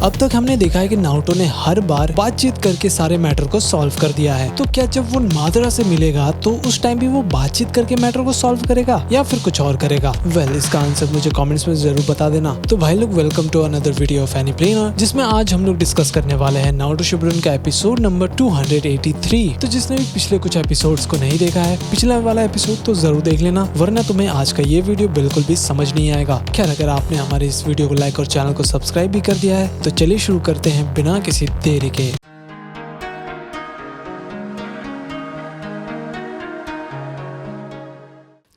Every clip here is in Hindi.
अब तक हमने देखा है कि नारुतो ने हर बार बातचीत करके सारे मैटर को सॉल्व कर दिया है, तो क्या जब वो मादरा से मिलेगा तो उस टाइम भी वो बातचीत करके मैटर को सॉल्व करेगा या फिर कुछ और करेगा? इसका आंसर मुझे कमेंट्स में जरूर बता देना। तो भाई लोग, welcome to another video of Anyplanner, जिसमें आज हम लोग डिस्कस करने वाले हैं नारुतो शिपुडन का एपिसोड नंबर 283। तो जिसने भी पिछले कुछ एपिसोड्स को नहीं देखा है, पिछला वाला एपिसोड तो जरूर देख लेना, वरना तुम्हें आज का ये वीडियो बिल्कुल भी समझ नहीं आएगा। खैर, अगर आपने हमारे इस वीडियो को लाइक और चैनल को सब्सक्राइब भी कर दिया है तो चलिए शुरू करते हैं बिना किसी देरी के।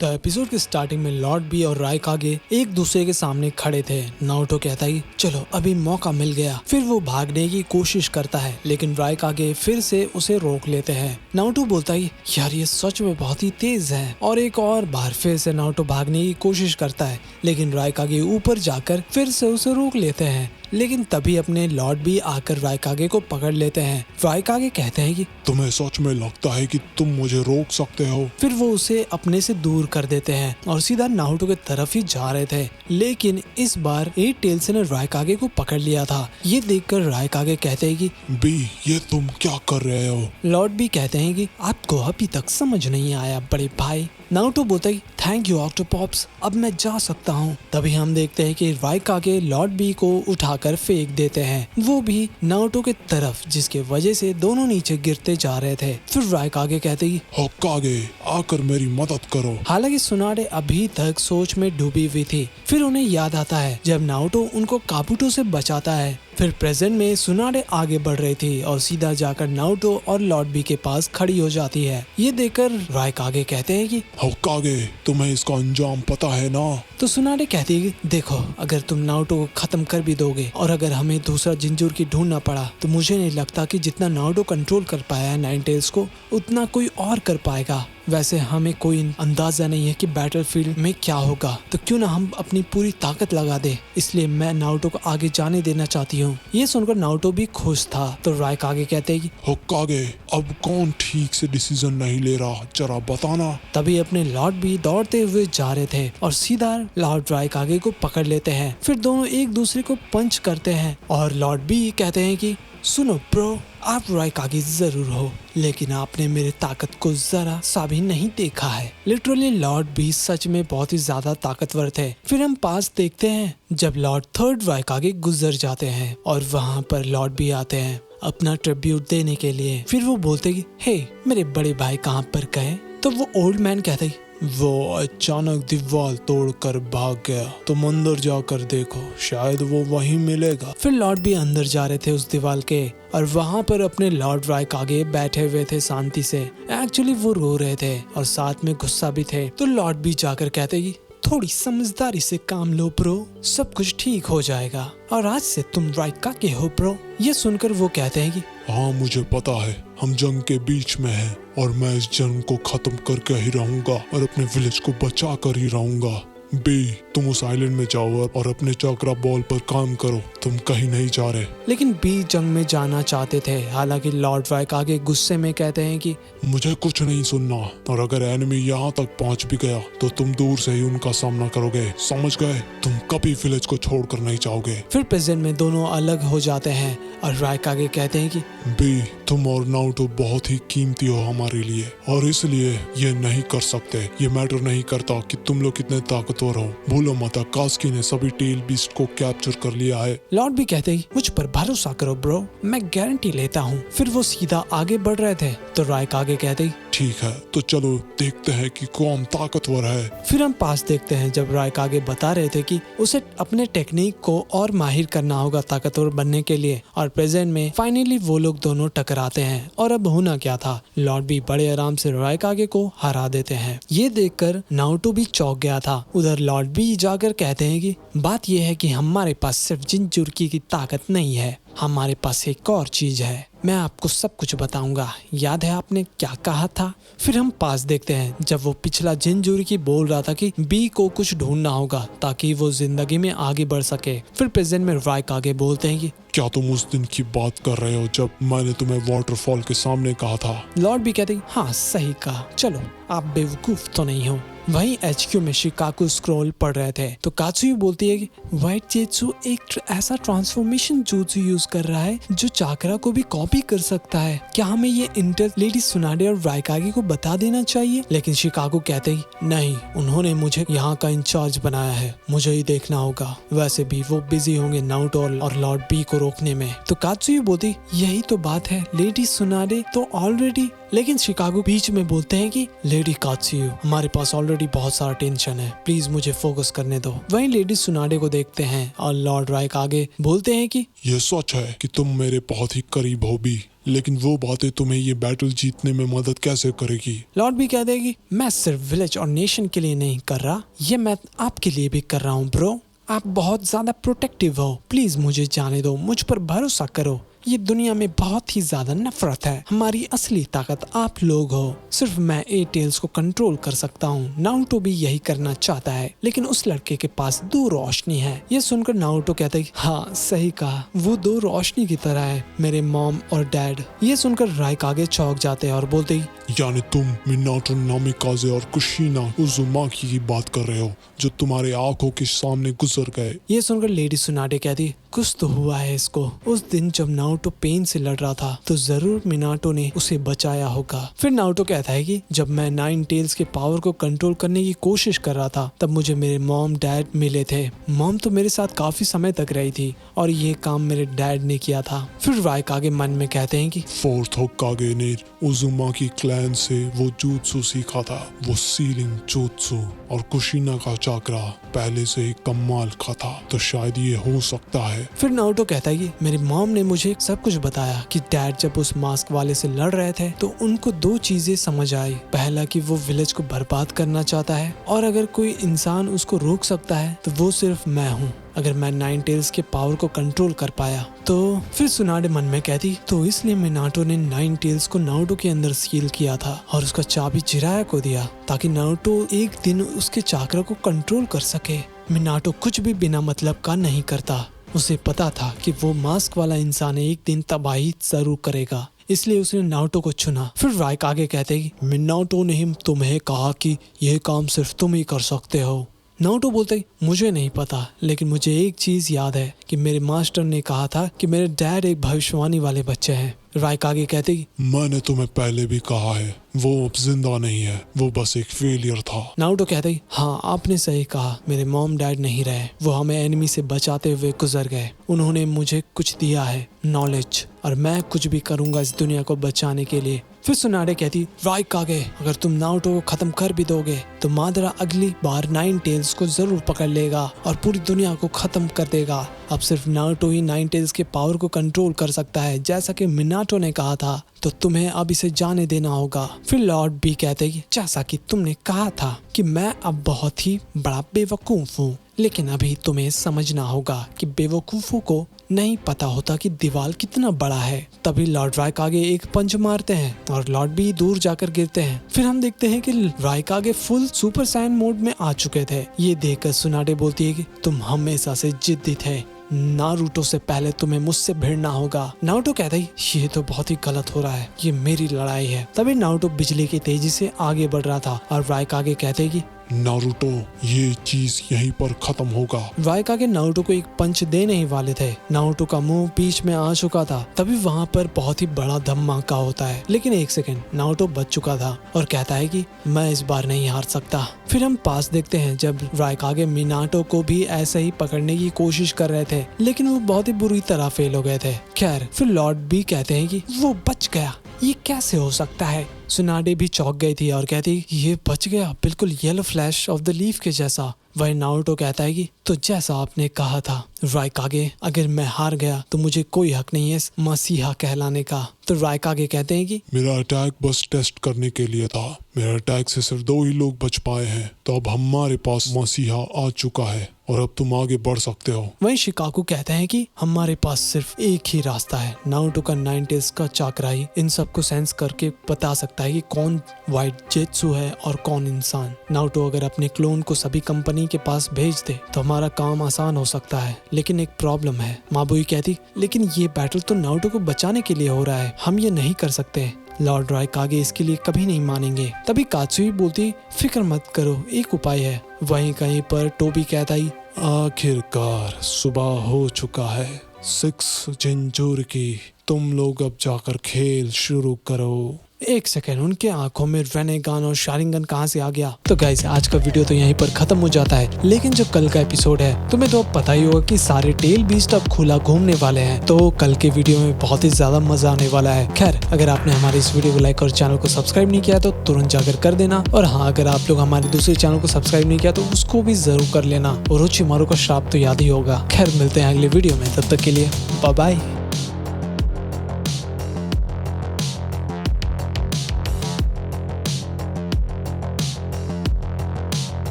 तो एपिसोड के स्टार्टिंग में लॉर्ड बी और रायकागे एक दूसरे के सामने खड़े थे। नारुतो कहता है चलो अभी मौका मिल गया। फिर वो भागने की कोशिश करता है, लेकिन रायकागे फिर से उसे रोक लेते हैं। नारुतो बोलता है यार ये सच में बहुत ही तेज है, और एक और बार फिर से नारुतो भागने की कोशिश करता है, लेकिन रायकागे ऊपर जाकर फिर से उसे रोक लेते हैं। लेकिन तभी अपने लॉर्ड भी आकर रायकागे को पकड़ लेते हैं। रायकागे कहते हैं कि तुम्हें सच में लगता है कि तुम मुझे रोक सकते हो? फिर वो उसे अपने से दूर कर देते हैं और सीधा नारुतो के तरफ ही जा रहे थे, लेकिन इस बार एट टेल्स ने रायकागे को पकड़ लिया था। ये देखकर रायकागे कहते हैं कि बी, ये तुम क्या कर रहे हो? लॉर्ड भी कहते हैं कि आपको अभी तक समझ नहीं आया बड़े भाई। नारुतो बोलता है थैंक यू ऑक्टोपॉप्स, अब मैं जा सकता हूँ। तभी हम देखते हैं कि रायकागे लॉर्ड बी को उठाकर फेंक देते हैं, वो भी नारुतो के तरफ, जिसके वजह से दोनों नीचे गिरते जा रहे थे। फिर रायकागे कहते हैं होकागे, आकर मेरी मदद करो। हालांकि सुनाडे अभी तक सोच में डूबी हुई थी। फिर उन्हें याद आता है जब नारुतो उनको काबुटो से बचाता है। फिर प्रेजेंट में सुनाडे आगे बढ़ रही थी और सीधा जाकर नारुतो और लॉर्ड बी के पास खड़ी हो जाती है। ये देखकर रायकागे कहते हैं कि होकागे, तुम्हें इसका अंजाम पता है ना? तो सुनाडे कहती है कि देखो, अगर तुम नारुतो को खत्म कर भी दोगे और अगर हमें दूसरा जिंजुर्की ढूंढना पड़ा तो मुझे नहीं लगता कि जितना नारुतो कंट्रोल कर पाया है नाइन टेल्स को, उतना कोई और कर पाएगा। वैसे हमें कोई अंदाजा नहीं है कि बैटलफील्ड में क्या होगा, तो क्यों ना हम अपनी पूरी ताकत लगा दे। इसलिए मैं नारुतो को आगे जाने देना चाहती हूँ। ये सुनकर नारुतो भी खुश था। तो रायकागे कहते हैं कि होकागे, अब कौन ठीक से डिसीजन नहीं ले रहा, जरा बताना। तभी अपने लॉर्ड भी दौड़ते हुए जा रहे थे और सीधा लॉर्ड रायकागे को पकड़ लेते हैं। फिर दोनों एक दूसरे को पंच करते हैं और लॉर्ड भी कहते हैं कि सुनो ब्रो, आप रायकागे जरूर हो, लेकिन आपने मेरे ताकत को जरा सा भी नहीं देखा है। लिटरली लॉर्ड भी सच में बहुत ही ज्यादा ताकतवर थे। फिर हम पास देखते हैं जब लॉर्ड थर्ड रायकागे गुजर जाते हैं और वहाँ पर लॉर्ड भी आते हैं अपना ट्रिब्यूट देने के लिए। फिर वो बोलते कि हे मेरे बड़े भाई कहाँ पर गए? तो वो ओल्ड मैन कहते वो अचानक दीवार तोड़कर भाग गया, तुम अंदर जाकर देखो, शायद वो वहीं मिलेगा। फिर लॉर्ड भी अंदर जा रहे थे उस दीवार के, और वहाँ पर अपने लॉर्ड रायकागे बैठे हुए थे शांति से। एक्चुअली वो रो रहे थे और साथ में गुस्सा भी थे। तो लॉर्ड भी जाकर कहते कि थोड़ी समझदारी से काम लो ब्रो, सब कुछ ठीक हो जाएगा और आज से तुम रायकागे हो ब्रो। ये सुनकर वो कहते हैं कि हाँ मुझे पता है, हम जंग के बीच में हैं और मैं इस जंग को खत्म करके ही रहूंगा और अपने विलेज को बचा कर ही रहूंगा। बी, तुम उस आइलैंड में जाओ और अपने चक्रा बॉल पर काम करो, तुम कहीं नहीं जा रहे। लेकिन बी जंग में जाना चाहते थे। हालांकि लॉर्ड रायकागे गुस्से में कहते हैं कि मुझे कुछ नहीं सुनना, और अगर एनिमी यहाँ तक पहुँच भी गया तो तुम दूर से ही उनका सामना करोगे, समझ गए? तुम कभी विलेज को छोड़कर नहीं जाओगे। फिर प्रेजेंट में दोनों अलग हो जाते हैं और रायकागे कहते हैं कि बी, तुम और नारुतो बहुत ही कीमती हो हमारे लिए, और इसलिए ये नहीं कर सकते। ये मैटर नहीं करता कि तुम लोग कितने ताकतवर हो। भूलो मत, कास्की ने सभी टेल बीस्ट को कैप्चर कर लिया है। लॉर्ड भी कहते हैं मुझ पर भरोसा करो ब्रो, मैं गारंटी लेता हूँ। फिर वो सीधा आगे बढ़ रहे थे तो रायकागे कहते ठीक है, तो चलो देखते हैं कि कौन ताकतवर है। फिर हम पास देखते हैं जब रायकागे बता रहे थे कि उसे अपने टेक्निक को और माहिर करना होगा ताकतवर बनने के लिए। और प्रेजेंट में फाइनली वो लोग दोनों टकराते हैं और अब होना क्या था, लॉर्ड भी बड़े आराम से रायकागे को हरा देते हैं। ये देखकर नारुतो भी चौंक गया था। उधर लॉर्ड भी जाकर कहते हैं कि बात यह है कि हमारे पास सिर्फ जिंजुर्की की ताकत नहीं है, हमारे पास एक और चीज है, मैं आपको सब कुछ बताऊंगा। याद है आपने क्या कहा था? फिर हम पास देखते हैं जब वो पिछला जिंजुर्की बोल रहा था कि बी को कुछ ढूंढना होगा ताकि वो जिंदगी में आगे बढ़ सके। फिर प्रेजेंट में रायकागे बोलते हैं कि क्या तुम उस दिन की बात कर रहे हो जब मैंने तुम्हें वाटरफॉल के सामने कहा था? लॉर्ड भी कहते हैं हाँ सही कहा, चलो आप बेवकूफ तो नहीं हो। वहीं HQ में शिकाकू स्क्रॉल पढ़ रहे थे तो कात्सुयो बोलती है कि व्हाइट जेत्सु एक ऐसा ट्रांसफॉर्मेशन jutsu यूज कर रहा है जो चाकरा को भी कॉपी कर सकता है। क्या हमें ये इंटर लेडी सुनाडे और राइकागे को बता देना चाहिए? लेकिन शिकाकू कहते ही नहीं, उन्होंने मुझे यहाँ का इंचार्ज बनाया है, मुझे ही देखना होगा। वैसे भी वो बिजी होंगे नारुतो और लॉर्ड बी को रोकने में। तो कात्सुयो बोलती यही तो बात है, लेडी सुनाडे तो ऑलरेडी। लेकिन शिकागो बीच में बोलते हैं कि लेडी कात्सुयो हमारे पास ऑलरेडी बहुत सारा टेंशन है, प्लीज मुझे फोकस करने दो। वहीं लेडी सुनाडे को देखते हैं और लॉर्ड राइकागे बोलते हैं कि ये सच है कि तुम मेरे बहुत ही करीब हो भी, लेकिन वो बातें तुम्हें ये बैटल जीतने में मदद कैसे करेगी? लॉर्ड भी कहते हैं कि मैं सिर्फ विलेज और नेशन के लिए नहीं कर रहा, ये मैं आपके लिए भी कर रहा हूँ ब्रो। आप बहुत ज्यादा प्रोटेक्टिव हो, प्लीज मुझे जाने दो, मुझ पर भरोसा करो। ये दुनिया में बहुत ही ज्यादा नफरत है, हमारी असली ताकत आप लोग हो। सिर्फ मैं ए टेल्स को कंट्रोल कर सकता हूँ। नारुतो भी यही करना चाहता है, लेकिन उस लड़के के पास दो रोशनी है। ये सुनकर नारुतो कहता है हाँ सही कहा, वो दो रोशनी की तरह है, मेरे मॉम और डैड। ये सुनकर राइकागे चौंक जाते हैं और बोलते यानी तुम मिनाटो नामिकाजे और कुशिना उजुमाकी की बात कर रहे हो जो तुम्हारे आंखों के सामने गुजर गए। ये सुनकर लेडी सुनाडे कहती कुछ तो हुआ है इसको। उस दिन जब नारुतो पेन से लड़ रहा था तो जरूर मिनाटो ने उसे बचाया होगा। फिर नारुतो कहता है कि जब मैं नाइन टेल्स के पावर को कंट्रोल करने की कोशिश कर रहा था तब मुझे मेरे मॉम डैड मिले थे। मॉम तो मेरे साथ काफी समय तक रही थी और ये काम मेरे डैड ने किया था। फिर राइकागे मन में कहते हैं कि फोर्थ होकागे ने उजुमाकी क्लैन से वो jutsu सीखा था, वो सीलिंग jutsu, और कुशिना का चाकरा पहले से ही कमाल का था, तो शायद ये हो सकता है। फिर नारुतो कहता है कि मेरी मॉम ने मुझे सब कुछ बताया कि डैड जब उस मास्क वाले से लड़ रहे थे तो उनको दो चीजें समझ आई। पहला कि वो विलेज को बर्बाद करना चाहता है और अगर कोई इंसान उसको रोक सकता है तो वो सिर्फ मैं हूँ। अगर मैं नाइन टेल्स के पावर को कंट्रोल कर पाया तो फिर सुनाडे मन में कहती तो इसलिए मिनाटो ने नाइन टेल्स को नारुतो के अंदर सील किया था और उसका चाबी जिराया को दिया ताकि नारुतो एक दिन उसके चाकरा को कंट्रोल कर सके। मिनाटो कुछ भी बिना मतलब का नहीं करता, उसे पता था कि वो मास्क वाला इंसान एक दिन तबाही जरूर करेगा, इसलिए उसने नारुतो को चुना। फिर राइकागे कहते कि मिनाटो ने तुम्हें कहा कि यह काम सिर्फ तुम ही कर सकते हो। नारुतो बोलते मुझे नहीं पता, लेकिन मुझे एक चीज याद है कि मेरे मास्टर ने कहा था कि मेरे डैड एक भविष्यवाणी वाले बच्चे हैं। राइकागे कहते मैंने तुम्हें पहले भी कहा है वो अब जिंदा नहीं है, वो बस एक फेलियर था। नारुतो कहते हाँ आपने सही कहा, मेरे मॉम डैड नहीं रहे, वो हमें एनिमी से बचाते हुए गुजर गए। उन्होंने मुझे कुछ दिया है, नॉलेज, और मैं कुछ भी करूंगा इस दुनिया को बचाने के लिए। फिर सुनाडे कहती राइकागे अगर तुम नारुतो को खत्म कर भी दोगे तो मादरा अगली बार नाइन टेल्स को जरूर पकड़ लेगा और पूरी दुनिया को खत्म कर देगा। अब सिर्फ नारुतो ही नाइन टेल्स के पावर को कंट्रोल कर सकता है जैसा कि मिनाटो ने कहा था, तो तुम्हें अब इसे जाने देना होगा। फिर लॉर्ड बी कहते कि जैसा कि तुमने कहा था कि मैं अब बहुत ही बड़ा बेवकूफ हूँ, लेकिन अभी तुम्हें समझना होगा कि बेवकूफों को नहीं पता होता कि दीवार कितना बड़ा है। तभी लॉर्ड राइकागे एक पंच मारते हैं और लॉर्ड बी दूर जाकर गिरते हैं। फिर हम देखते हैं कि राइकागे फुल सुपर साइन मोड में आ चुके थे। ये देखकर सुनाडे बोलती है कि तुम हमेशा से जिद्दी थे, नारुतो से पहले तुम्हें मुझसे भिड़ना होगा। नारुतो कहता है ये तो बहुत ही गलत हो रहा है, ये मेरी लड़ाई है। तभी नारुतो बिजली की तेजी से आगे बढ़ रहा था और राइकागे कहते हैं कि नारुतो ये चीज यहीं पर खत्म होगा। राइकागे नारुतो को एक पंच देने ही वाले थे। नारुतो का मुंह बीच में आ चुका था। तभी वहाँ पर बहुत ही बड़ा धमाका होता है, लेकिन एक सेकंड नारुतो बच चुका था और कहता है कि मैं इस बार नहीं हार सकता। फिर हम पास देखते हैं जब राइकागे मिनाटो को भी ऐसे ही पकड़ने की कोशिश कर रहे थे, लेकिन वो बहुत ही बुरी तरह फेल हो गए थे। खैर फिर लॉर्ड बी कहते हैं कि वो बच गया, ये कैसे हो सकता है। सुनाडे भी चौंक गई थी और कहती ये बच गया, बिल्कुल yellow flash of the leaf के जैसा। वही नारुतो कहता है कि तो जैसा आपने कहा था राइकागे, अगर मैं हार गया तो मुझे कोई हक नहीं है मसीहा कहलाने का। तो राइकागे कहते हैं कि मेरा अटैक बस टेस्ट करने के लिए था, मेरे अटैक से सिर्फ 2 ही लोग बच पाए हैं, तो अब हमारे पास मसीहा आ चुका है और अब तुम आगे बढ़ सकते हो। वहीं शिकाकू कहते हैं कि हमारे पास सिर्फ एक ही रास्ता है। नारुतो का नाइन टेल्स का चाकरा ही इन सबको सेंस करके बता सकता है कि कौन व्हाइट जेत्सु है और कौन इंसान। नारुतो अगर अपने क्लोन को सभी कंपनी के पास भेज दे तो हमारा काम आसान हो सकता है, लेकिन एक प्रॉब्लम है। माबुई कहती लेकिन ये बैटल तो नारुतो को बचाने के लिए हो रहा है, हम ये नहीं कर सकते। लॉर्ड रायकागे इसके लिए कभी नहीं मानेंगे। तभी कात्सुई बोलती फिक्र मत करो, एक उपाय है। वहीं कहीं पर टोबी कहता ही आखिरकार सुबह हो चुका है। 6 जिंजूर की, तुम लोग अब जाकर खेल शुरू करो। एक सेकेंड, उनके आंखों में रेनेगान और शारिंगन कहाँ से आ गया। तो गाइस आज का वीडियो तो यहीं पर खत्म हो जाता है, लेकिन जो कल का एपिसोड है तुम्हें तो अब पता ही होगा कि सारे टेल बीस्ट अब खुला घूमने वाले हैं। तो कल के वीडियो में बहुत ही ज्यादा मजा आने वाला है। खैर, अगर आपने हमारे इस वीडियो को लाइक और चैनल को सब्सक्राइब नहीं किया तो तुरंत जाकर कर देना। और हाँ, अगर आप लोग हमारे दूसरे चैनल को सब्सक्राइब नहीं किया तो उसको भी जरूर कर लेना। और ओरोचिमारू का श्राप तो याद ही होगा। खैर, मिलते हैं अगले वीडियो में, तब तक के लिए बाय बाय।